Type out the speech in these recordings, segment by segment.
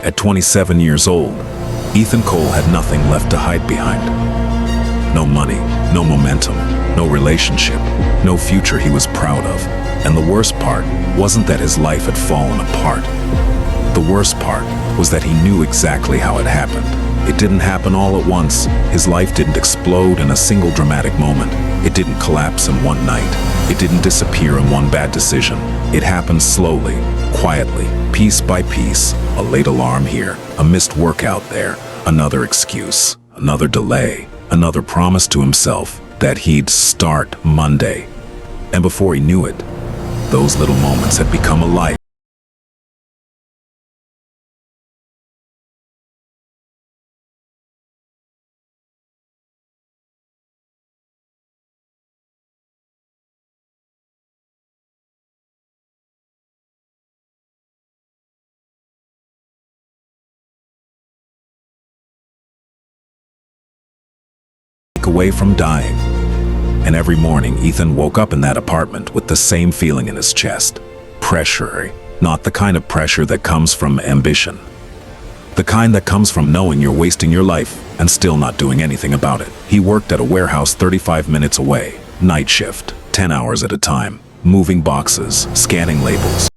At 27 years old, Ethan Cole had nothing left to hide behind. No money, no momentum, no relationship, no future he was proud of. And the worst part wasn't that his life had fallen apart. The worst part was that he knew exactly how it happened. It didn't happen all at once. His life didn't explode in a single dramatic moment. It didn't collapse in one night. It didn't disappear in one bad decision. It happened slowly, quietly, piece by piece. A late alarm here, a missed workout there, another excuse, another delay, another promise to himself that he'd start Monday. And before he knew it, those little moments had become a life. Away from dying. And every morning, Ethan woke up in that apartment with the same feeling in his chest. Pressure, not the kind of pressure that comes from ambition. The kind that comes from knowing you're wasting your life and still not doing anything about it. He worked at a warehouse 35 minutes away, night shift, 10 hours at a time, moving boxes, scanning labels.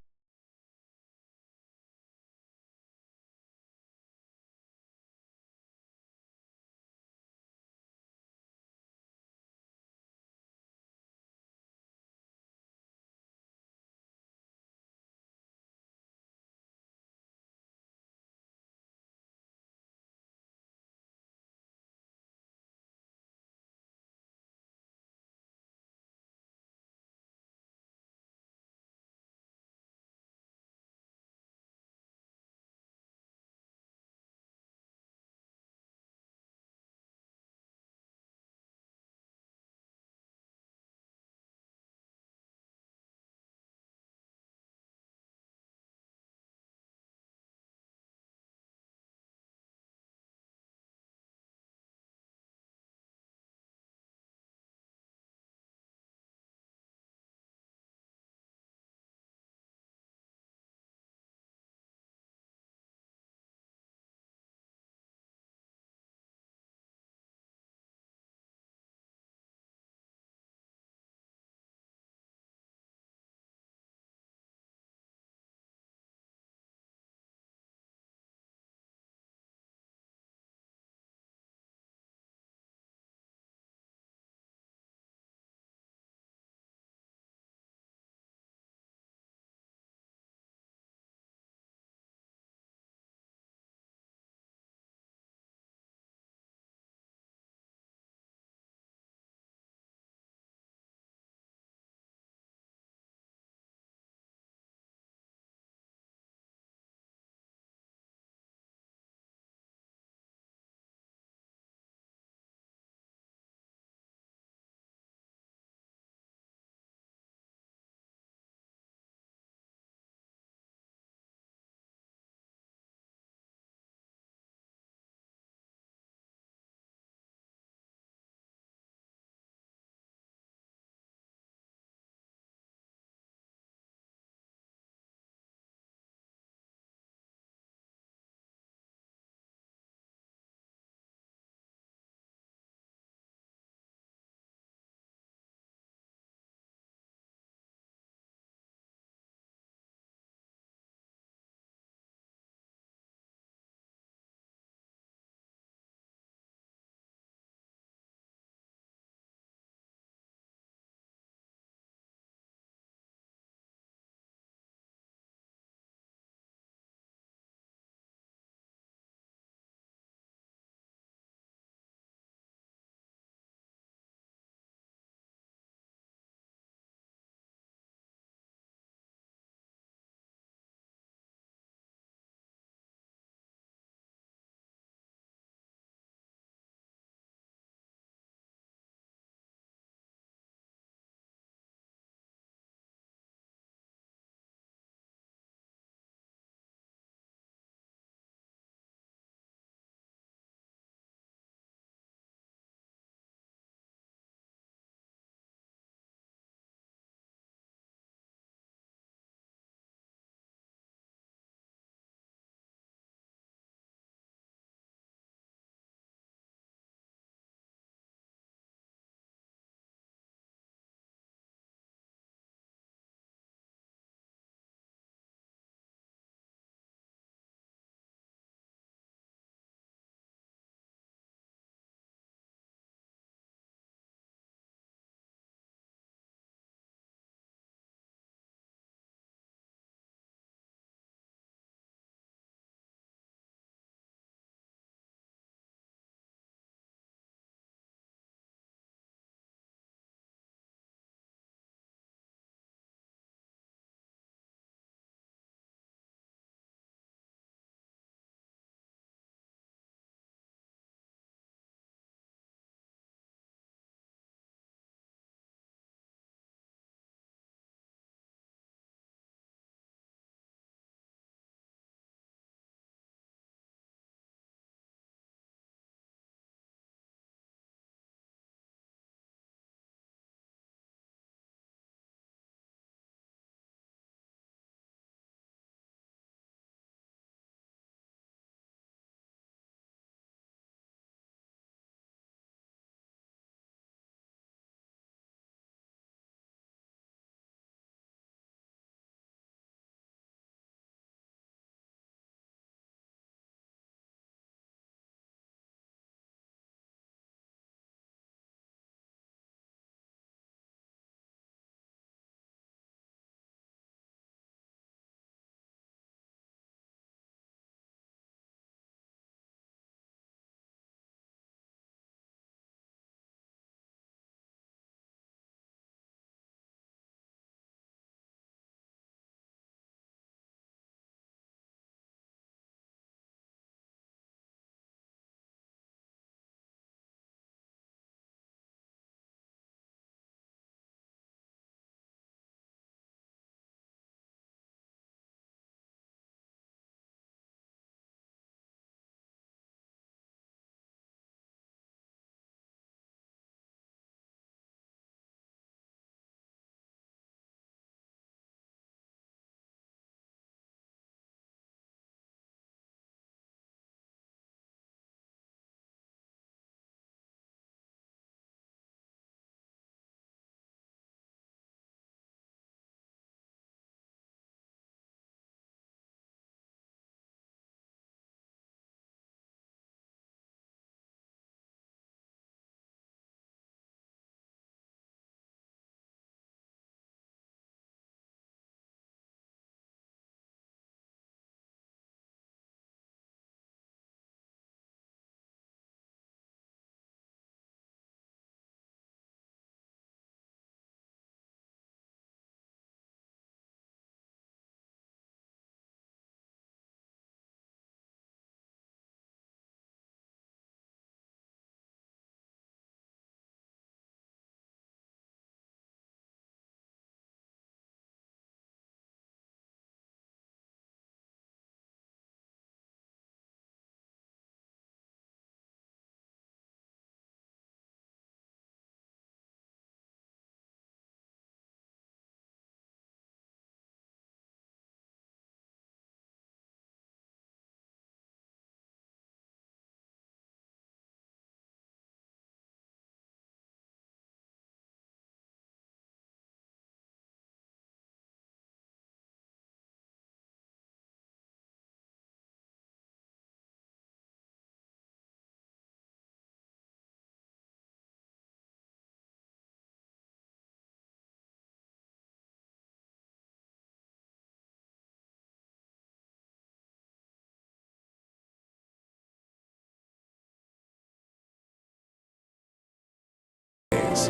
days.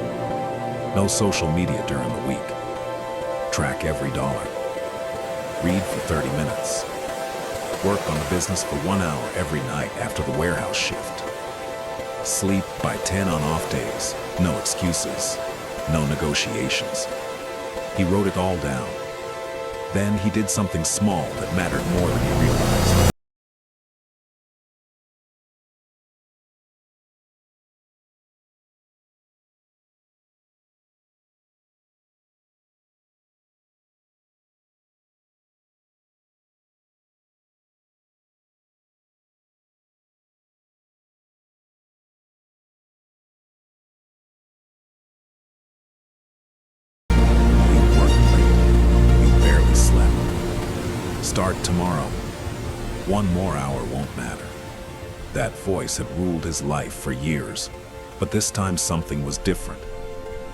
No social media during the week. Track every dollar. Read for 30 minutes. Work on the business for 1 hour every night after the warehouse shift. Sleep by 10 on off days. No excuses. No negotiations. He wrote it all down. Then he did something small that mattered more than he realized. You worked late. You barely slept. Start tomorrow. 1 more hour won't matter. That voice had ruled his life for years, but this time something was different.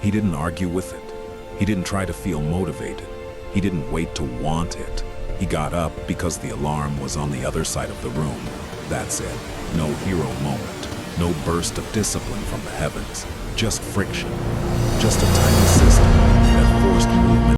He didn't argue with it. He didn't try to feel motivated. He didn't wait to want it. He got up because the alarm was on the other side of the room. That's it. No hero moment. No burst of discipline from the heavens. Just friction. Just a tiny system that forced movement.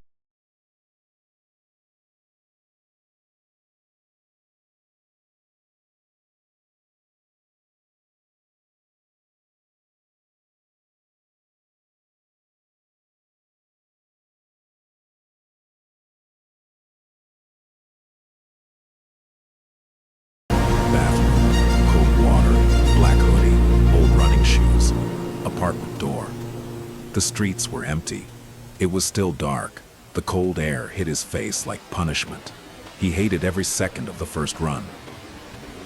Bathroom, cold water, black hoodie, old running shoes, apartment door. The streets were empty. It was still dark. The cold air hit his face like punishment. He hated every second of the first run.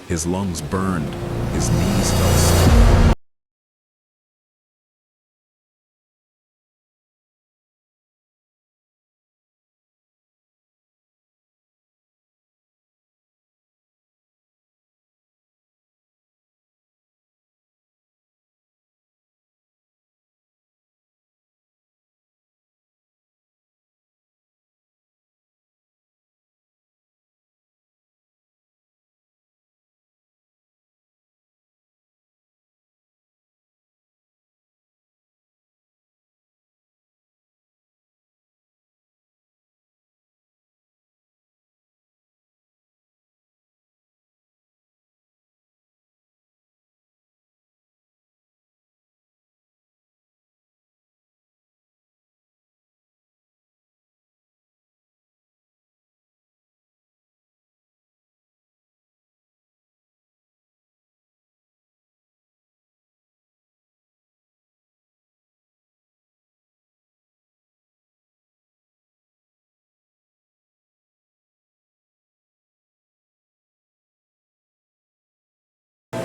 His lungs burned. His knees felt stiff.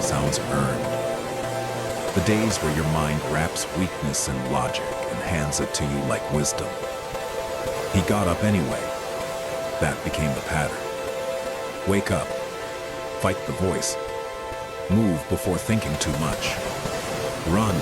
Sounds earned. The days where your mind wraps weakness in logic and hands it to you like wisdom. He got up anyway. That became the pattern. Wake up. Fight the voice. Move before thinking too much. Run.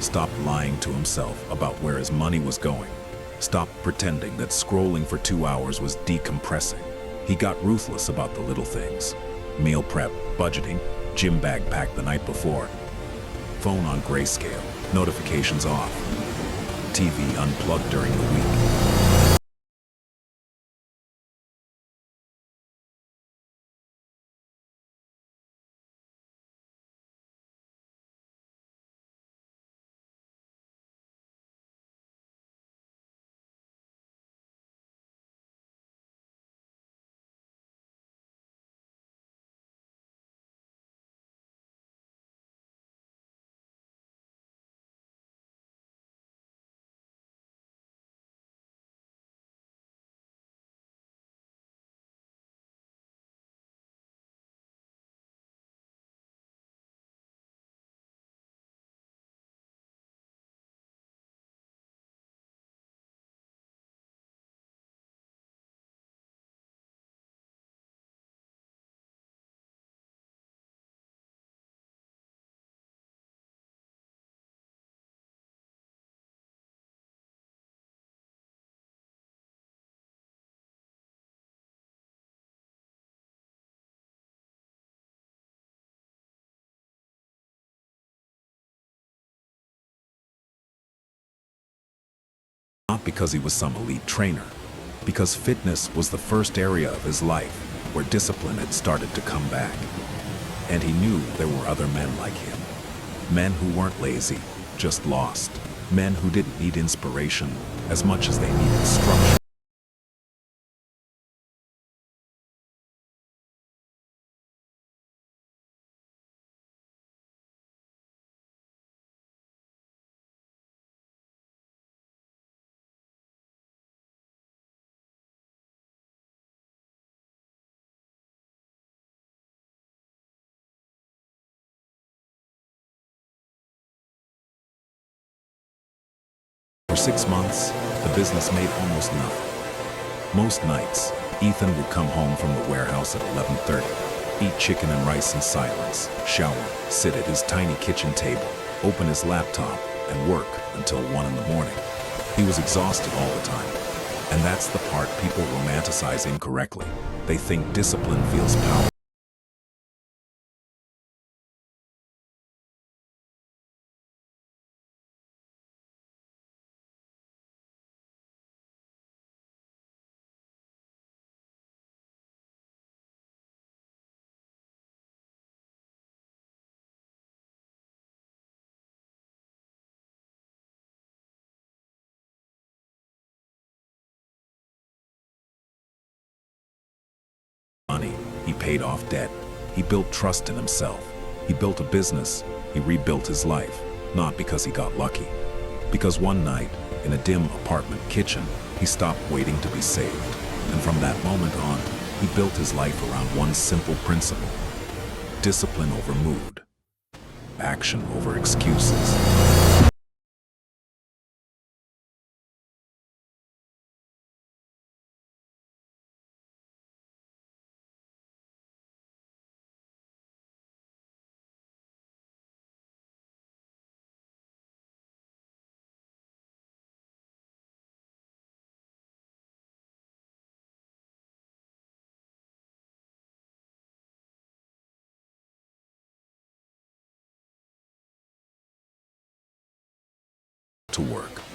Stop lying to himself about where his money was going. Stop pretending that scrolling for 2 hours was decompressing. He got ruthless about the little things. Meal prep, budgeting, gym bag packed the night before. Phone on grayscale, notifications off. TV unplugged during the week. Not because he was some elite trainer, because fitness was the first area of his life where discipline had started to come back. And he knew there were other men like him. Men who weren't lazy, just lost. Men who didn't need inspiration as much as they needed structure. For 6 months, the business made almost nothing. Most nights, Ethan would come home from the warehouse at 11:30, eat chicken and rice in silence, shower, sit at his tiny kitchen table, open his laptop, and work until 1 in the morning. He was exhausted all the time. And that's the part people romanticize incorrectly. They think discipline feels powerful. Money, he paid off debt, he built trust in himself, he built a business, he rebuilt his life, not because he got lucky. Because one night, in a dim apartment kitchen, he stopped waiting to be saved. And from that moment on, he built his life around one simple principle: discipline over mood, action over excuses. To work.